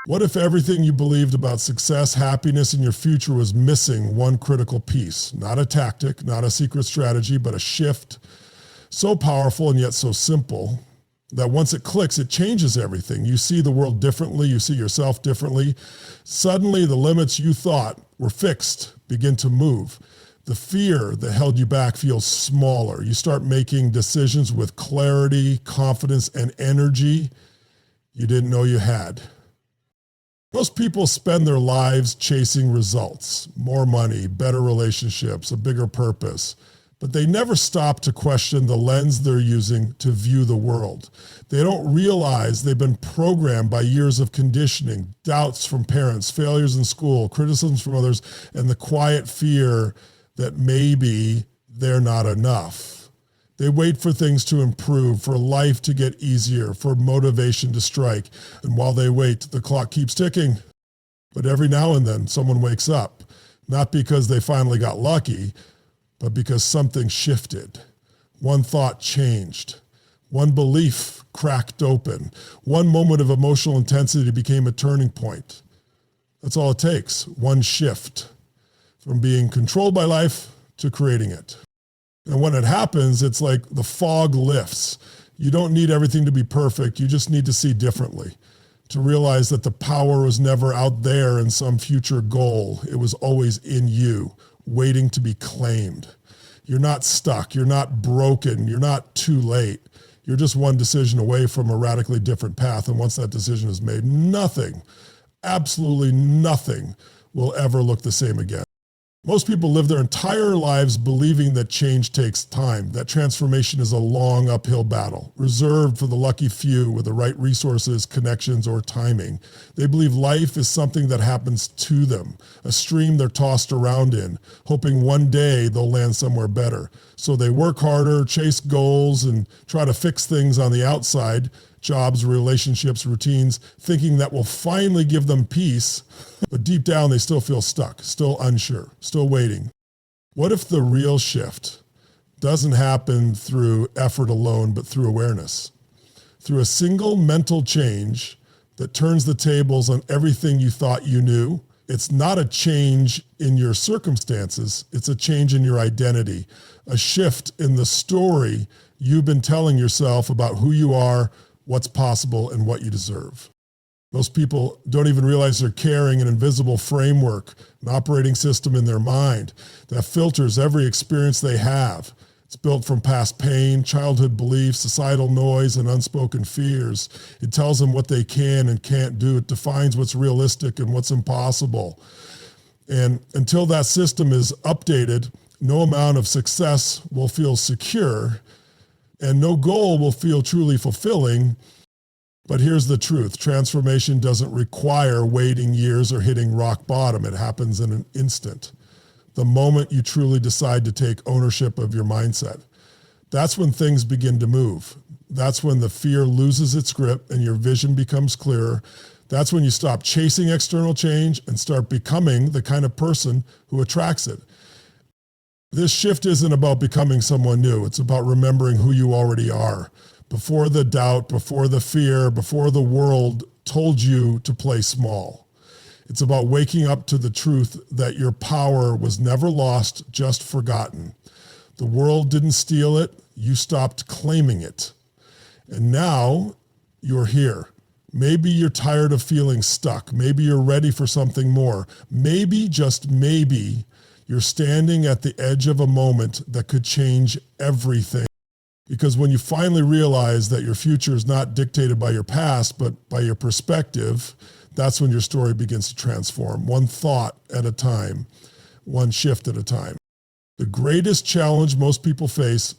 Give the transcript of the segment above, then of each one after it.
What if everything you believed about success, happiness, and your future was missing one critical piece? Not a tactic, not a secret strategy, but a shift so powerful and yet so simple that once it clicks, it changes everything. You see the world differently. You see yourself differently. Suddenly, the limits you thought were fixed begin to move. The fear that held you back feels smaller. You start making decisions with clarity, confidence, and energy you didn't know you had. Most people spend their lives chasing results, more money, better relationships, a bigger purpose, but they never stop to question the lens they're using to view the world. They don't realize they've been programmed by years of conditioning, doubts from parents, failures in school, criticisms from others, and the quiet fear that maybe they're not enough. They wait for things to improve, for life to get easier, for motivation to strike. And while they wait, the clock keeps ticking. But every now and then, someone wakes up, not because they finally got lucky, but because something shifted. One thought changed. One belief cracked open. One moment of emotional intensity became a turning point. That's all it takes, one shift from being controlled by life to creating it. And when it happens, it's like the fog lifts. You don't need everything to be perfect. You just need to see differently, to realize that the power was never out there in some future goal. It was always in you, waiting to be claimed. You're not stuck. You're not broken. You're not too late. You're just one decision away from a radically different path. And once that decision is made, nothing, absolutely nothing will ever look the same again. Most people live their entire lives believing that change takes time, that transformation is a long uphill battle, reserved for the lucky few with the right resources, connections, or timing. They believe life is something that happens to them, a stream they're tossed around in, hoping one day they'll land somewhere better. So they work harder, chase goals, and try to fix things on the outside, jobs, relationships, routines, thinking that will finally give them peace, but deep down they still feel stuck, still unsure, still waiting. What if the real shift doesn't happen through effort alone, but through awareness? Through a single mental change that turns the tables on everything you thought you knew. It's not a change in your circumstances, it's a change in your identity, a shift in the story you've been telling yourself about who you are, what's possible, and what you deserve. Most people don't even realize they're carrying an invisible framework, an operating system in their mind that filters every experience they have. It's built from past pain, childhood beliefs, societal noise, and unspoken fears. It tells them what they can and can't do. It defines what's realistic and what's impossible. And until that system is updated, no amount of success will feel secure, and no goal will feel truly fulfilling. But here's the truth. Transformation doesn't require waiting years or hitting rock bottom. It happens in an instant. The moment you truly decide to take ownership of your mindset, that's when things begin to move. That's when the fear loses its grip and your vision becomes clearer. That's when you stop chasing external change and start becoming the kind of person who attracts it. This shift isn't about becoming someone new. It's about remembering who you already are. Before the doubt, before the fear, before the world told you to play small. It's about waking up to the truth that your power was never lost, just forgotten. The world didn't steal it. You stopped claiming it. And now you're here. Maybe you're tired of feeling stuck. Maybe you're ready for something more. Maybe, just maybe, you're standing at the edge of a moment that could change everything. Because when you finally realize that your future is not dictated by your past, but by your perspective, that's when your story begins to transform, one thought at a time, one shift at a time. The greatest challenge most people face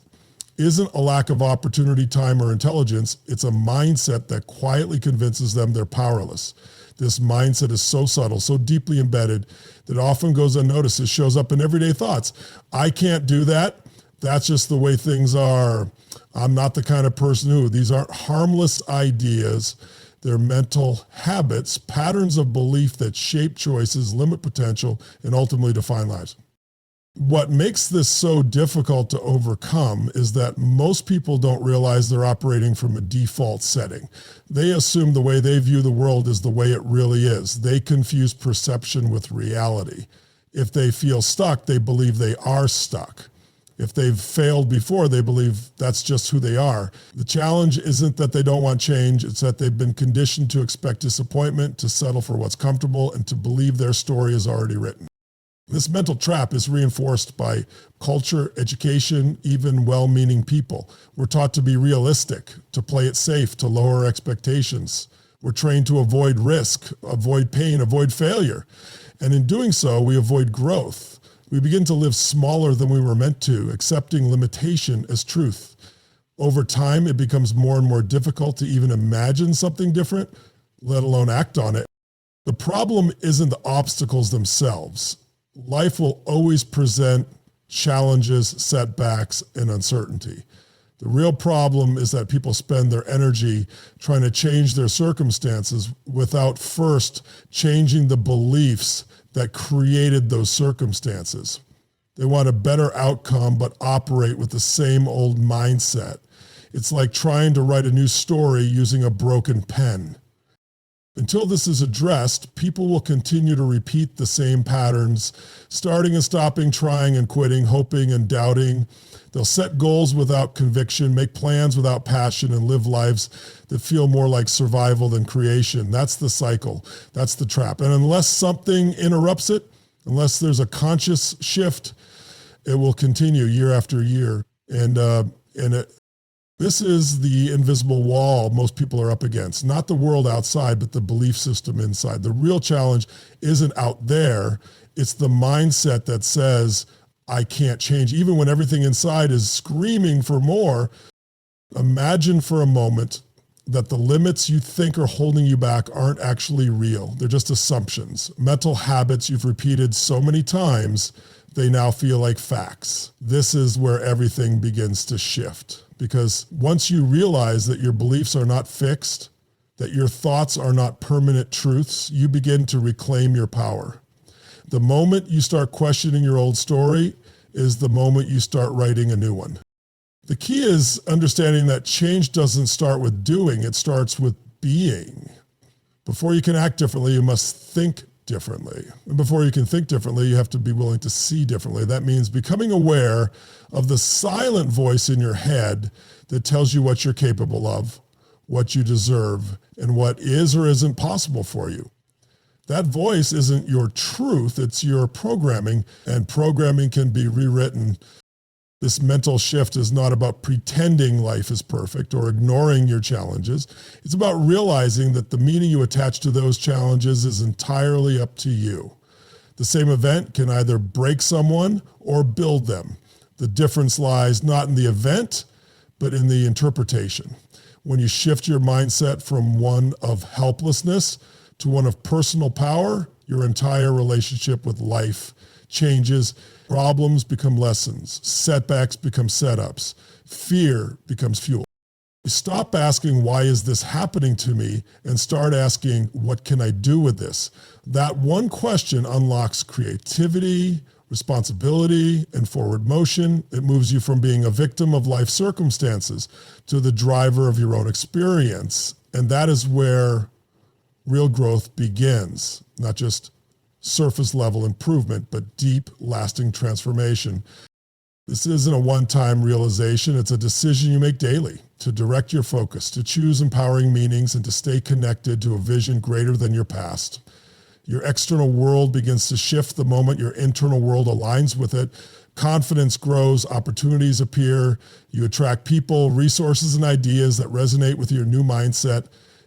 isn't a lack of opportunity, time, or intelligence. It's a mindset that quietly convinces them they're powerless. This mindset is so subtle, so deeply embedded, that it often goes unnoticed. It shows up in everyday thoughts. I can't do that. That's just the way things are. I'm not the kind of person who. These aren't harmless ideas. They're mental habits, patterns of belief that shape choices, limit potential, and ultimately define lives. What makes this so difficult to overcome is that most people don't realize they're operating from a default setting. They assume the way they view the world is the way it really is. They confuse perception with reality. If they feel stuck, they believe they are stuck. If they've failed before, they believe that's just who they are. The challenge isn't that they don't want change, it's that they've been conditioned to expect disappointment, to settle for what's comfortable, and to believe their story is already written. This mental trap is reinforced by culture, education, even well-meaning people. We're taught to be realistic, to play it safe, to lower expectations. We're trained to avoid risk, avoid pain, avoid failure. And in doing so, we avoid growth. We begin to live smaller than we were meant to, accepting limitation as truth. Over time, it becomes more and more difficult to even imagine something different, let alone act on it. The problem isn't the obstacles themselves. Life will always present challenges, setbacks, and uncertainty. The real problem is that people spend their energy trying to change their circumstances without first changing the beliefs that created those circumstances. They want a better outcome, but operate with the same old mindset. It's like trying to write a new story using a broken pen. Until this is addressed, people will continue to repeat the same patterns, starting and stopping, trying and quitting, hoping and doubting. They'll set goals without conviction, make plans without passion, and live lives that feel more like survival than creation. That's the cycle. That's the trap. And unless something interrupts it, unless there's a conscious shift, it will continue year after year. This is the invisible wall most people are up against, not the world outside, but the belief system inside. The real challenge isn't out there. It's the mindset that says, I can't change. Even when everything inside is screaming for more, imagine for a moment that the limits you think are holding you back aren't actually real. They're just assumptions, mental habits you've repeated so many times, they now feel like facts. This is where everything begins to shift. Because once you realize that your beliefs are not fixed, that your thoughts are not permanent truths, you begin to reclaim your power. The moment you start questioning your old story is the moment you start writing a new one. The key is understanding that change doesn't start with doing, it starts with being. Before you can act differently, you must think differently. And before you can think differently, you have to be willing to see differently. That means becoming aware of the silent voice in your head that tells you what you're capable of, what you deserve, and what is or isn't possible for you. That voice isn't your truth, it's your programming, and programming can be rewritten. This mental shift is not about pretending life is perfect or ignoring your challenges. It's about realizing that the meaning you attach to those challenges is entirely up to you. The same event can either break someone or build them. The difference lies not in the event, but in the interpretation. When you shift your mindset from one of helplessness to one of personal power, your entire relationship with life changes. Problems become lessons, setbacks become setups, fear becomes fuel. Stop asking, why is this happening to me? And start asking, what can I do with this? That one question unlocks creativity, responsibility, and forward motion. It moves you from being a victim of life circumstances to the driver of your own experience. And that is where real growth begins, not just surface level improvement, but deep, lasting transformation. This isn't a one-time realization. It's a decision you make daily to direct your focus, to choose empowering meanings, and to stay connected to a vision greater than your past. Your external world begins to shift the moment your internal world aligns with it. Confidence grows, opportunities appear, you attract people, resources, and ideas that resonate with your new mindset,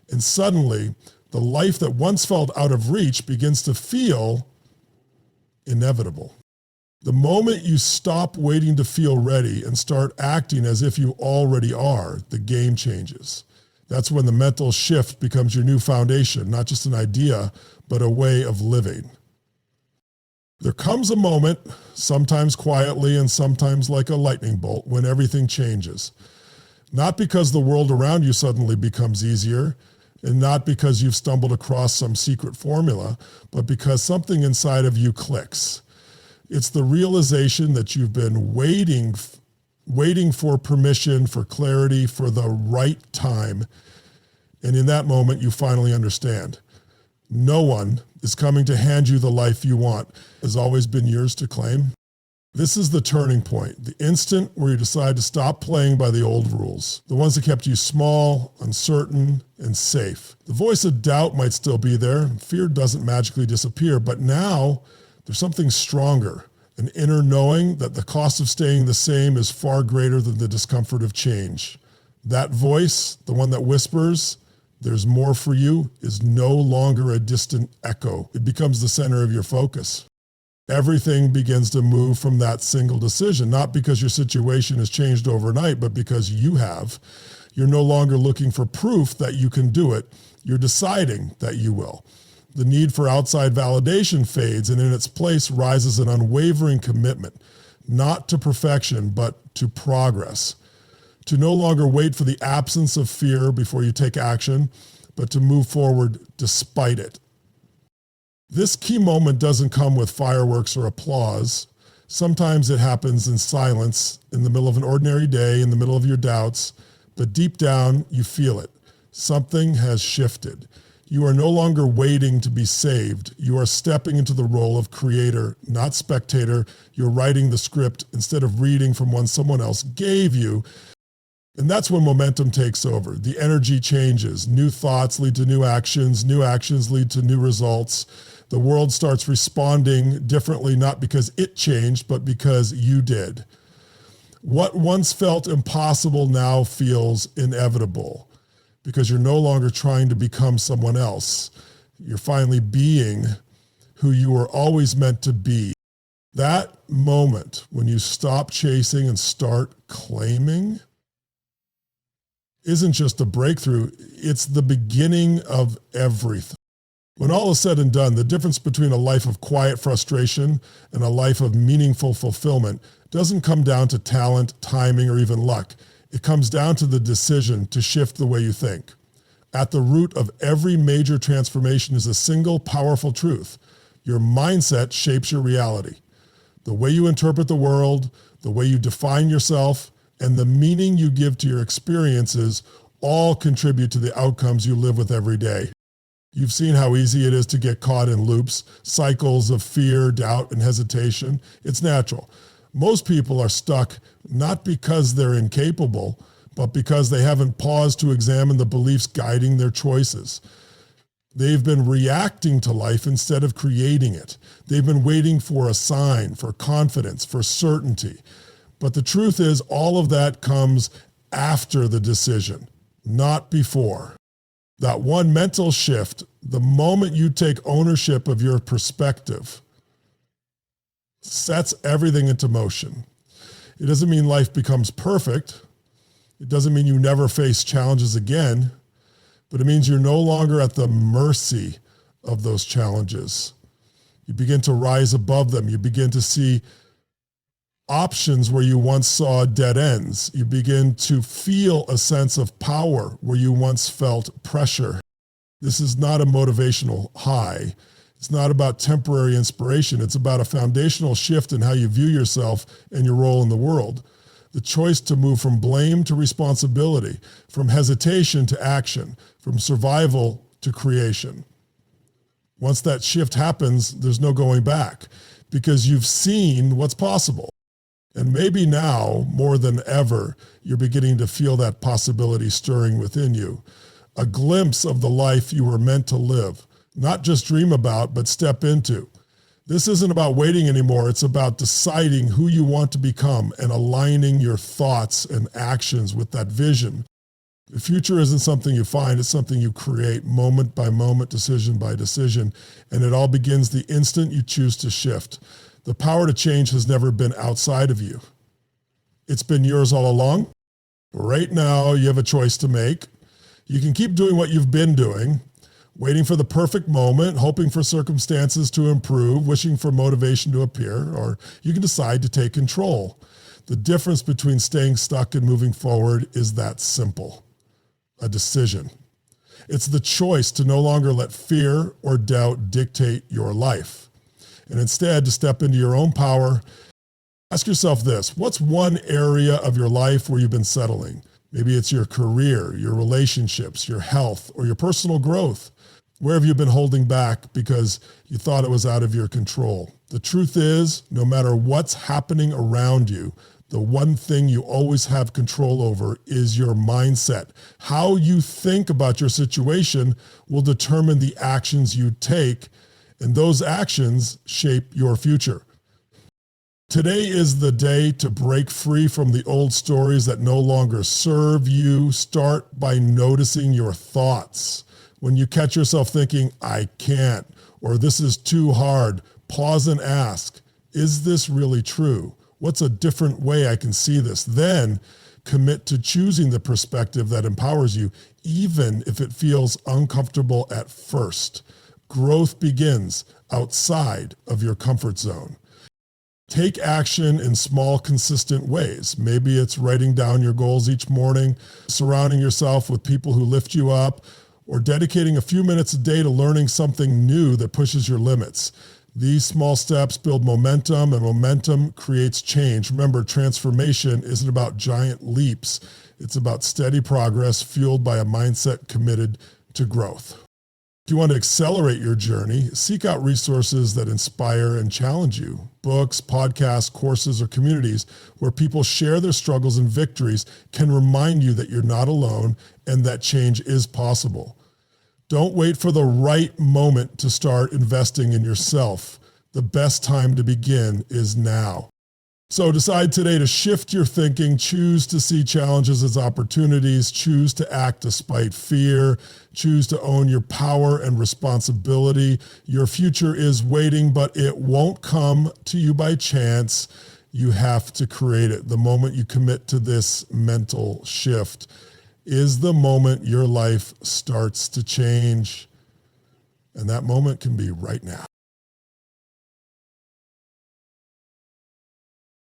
and suddenly, the life that once felt out of reach begins to feel inevitable. The moment you stop waiting to feel ready and start acting as if you already are, the game changes. That's when the mental shift becomes your new foundation, not just an idea, but a way of living. There comes a moment, sometimes quietly and sometimes like a lightning bolt, when everything changes. Not because the world around you suddenly becomes easier, and not because you've stumbled across some secret formula, but because something inside of you clicks. It's the realization that you've been waiting for permission, for clarity, for the right time. And in that moment, you finally understand. No one is coming to hand you the life you want. It has always been yours to claim. This is the turning point, the instant where you decide to stop playing by the old rules, the ones that kept you small, uncertain, and safe. The voice of doubt might still be there. Fear doesn't magically disappear, but now there's something stronger, an inner knowing that the cost of staying the same is far greater than the discomfort of change. That voice, the one that whispers, "There's more for you," is no longer a distant echo. It becomes the center of your focus. Everything begins to move from that single decision, not because your situation has changed overnight, but because you have. You're no longer looking for proof that you can do it. You're deciding that you will. The need for outside validation fades, and in its place rises an unwavering commitment, not to perfection, but to progress. To no longer wait for the absence of fear before you take action, but to move forward despite it. This key moment doesn't come with fireworks or applause. Sometimes it happens in silence, in the middle of an ordinary day, in the middle of your doubts, but deep down you feel it. Something has shifted. You are no longer waiting to be saved. You are stepping into the role of creator, not spectator. You're writing the script instead of reading from one someone else gave you. And that's when momentum takes over. The energy changes. New thoughts lead to new actions lead to new results. The world starts responding differently, not because it changed, but because you did. What once felt impossible now feels inevitable because you're no longer trying to become someone else. You're finally being who you were always meant to be. That moment when you stop chasing and start claiming isn't just a breakthrough, it's the beginning of everything. When all is said and done, the difference between a life of quiet frustration and a life of meaningful fulfillment doesn't come down to talent, timing, or even luck. It comes down to the decision to shift the way you think. At the root of every major transformation is a single powerful truth. Your mindset shapes your reality. The way you interpret the world, the way you define yourself, and the meaning you give to your experiences all contribute to the outcomes you live with every day. You've seen how easy it is to get caught in loops, cycles of fear, doubt, and hesitation. It's natural. Most people are stuck not because they're incapable, but because they haven't paused to examine the beliefs guiding their choices. They've been reacting to life instead of creating it. They've been waiting for a sign, for confidence, for certainty. But the truth is, all of that comes after the decision, not before. That one mental shift, the moment you take ownership of your perspective, sets everything into motion. It doesn't mean life becomes perfect. It doesn't mean you never face challenges again, but it means you're no longer at the mercy of those challenges. You begin to rise above them. You begin to see options where you once saw dead ends. You begin to feel a sense of power where you once felt pressure. This is not a motivational high. It's not about temporary inspiration. It's about a foundational shift in how you view yourself and your role in the world. The choice to move from blame to responsibility, from hesitation to action, from survival to creation. Once that shift happens, there's no going back because you've seen what's possible. And maybe now, more than ever, you're beginning to feel that possibility stirring within you. A glimpse of the life you were meant to live, not just dream about, but step into. This isn't about waiting anymore. It's about deciding who you want to become and aligning your thoughts and actions with that vision. The future isn't something you find, it's something you create moment by moment, decision by decision, and it all begins the instant you choose to shift. The power to change has never been outside of you. It's been yours all along. Right now, you have a choice to make. You can keep doing what you've been doing, waiting for the perfect moment, hoping for circumstances to improve, wishing for motivation to appear, or you can decide to take control. The difference between staying stuck and moving forward is that simple. A decision. It's the choice to no longer let fear or doubt dictate your life. and instead to step into your own power. Ask yourself this: what's one area of your life where you've been settling? Maybe it's your career, your relationships, your health, or your personal growth. Where have you been holding back because you thought it was out of your control? The truth is, no matter what's happening around you, the one thing you always have control over is your mindset. How you think about your situation will determine the actions you take, and those actions shape your future. Today is the day to break free from the old stories that no longer serve you. Start by noticing your thoughts. When you catch yourself thinking, I can't, or this is too hard, pause and ask, is this really true? What's a different way I can see this? Then commit to choosing the perspective that empowers you, even if it feels uncomfortable at first. Growth begins outside of your comfort zone. Take action in small, consistent ways. Maybe it's writing down your goals each morning, surrounding yourself with people who lift you up, or dedicating a few minutes a day to learning something new that pushes your limits. These small steps build momentum, and momentum creates change. Remember, transformation isn't about giant leaps. It's about steady progress fueled by a mindset committed to growth. If you want to accelerate your journey, seek out resources that inspire and challenge you. Books, podcasts, courses, or communities where people share their struggles and victories can remind you that you're not alone and that change is possible. Don't wait for the right moment to start investing in yourself. The best time to begin is now. So decide today to shift your thinking, choose to see challenges as opportunities, choose to act despite fear, choose to own your power and responsibility. Your future is waiting, but it won't come to you by chance. You have to create it. The moment you commit to this mental shift is the moment your life starts to change. And that moment can be right now.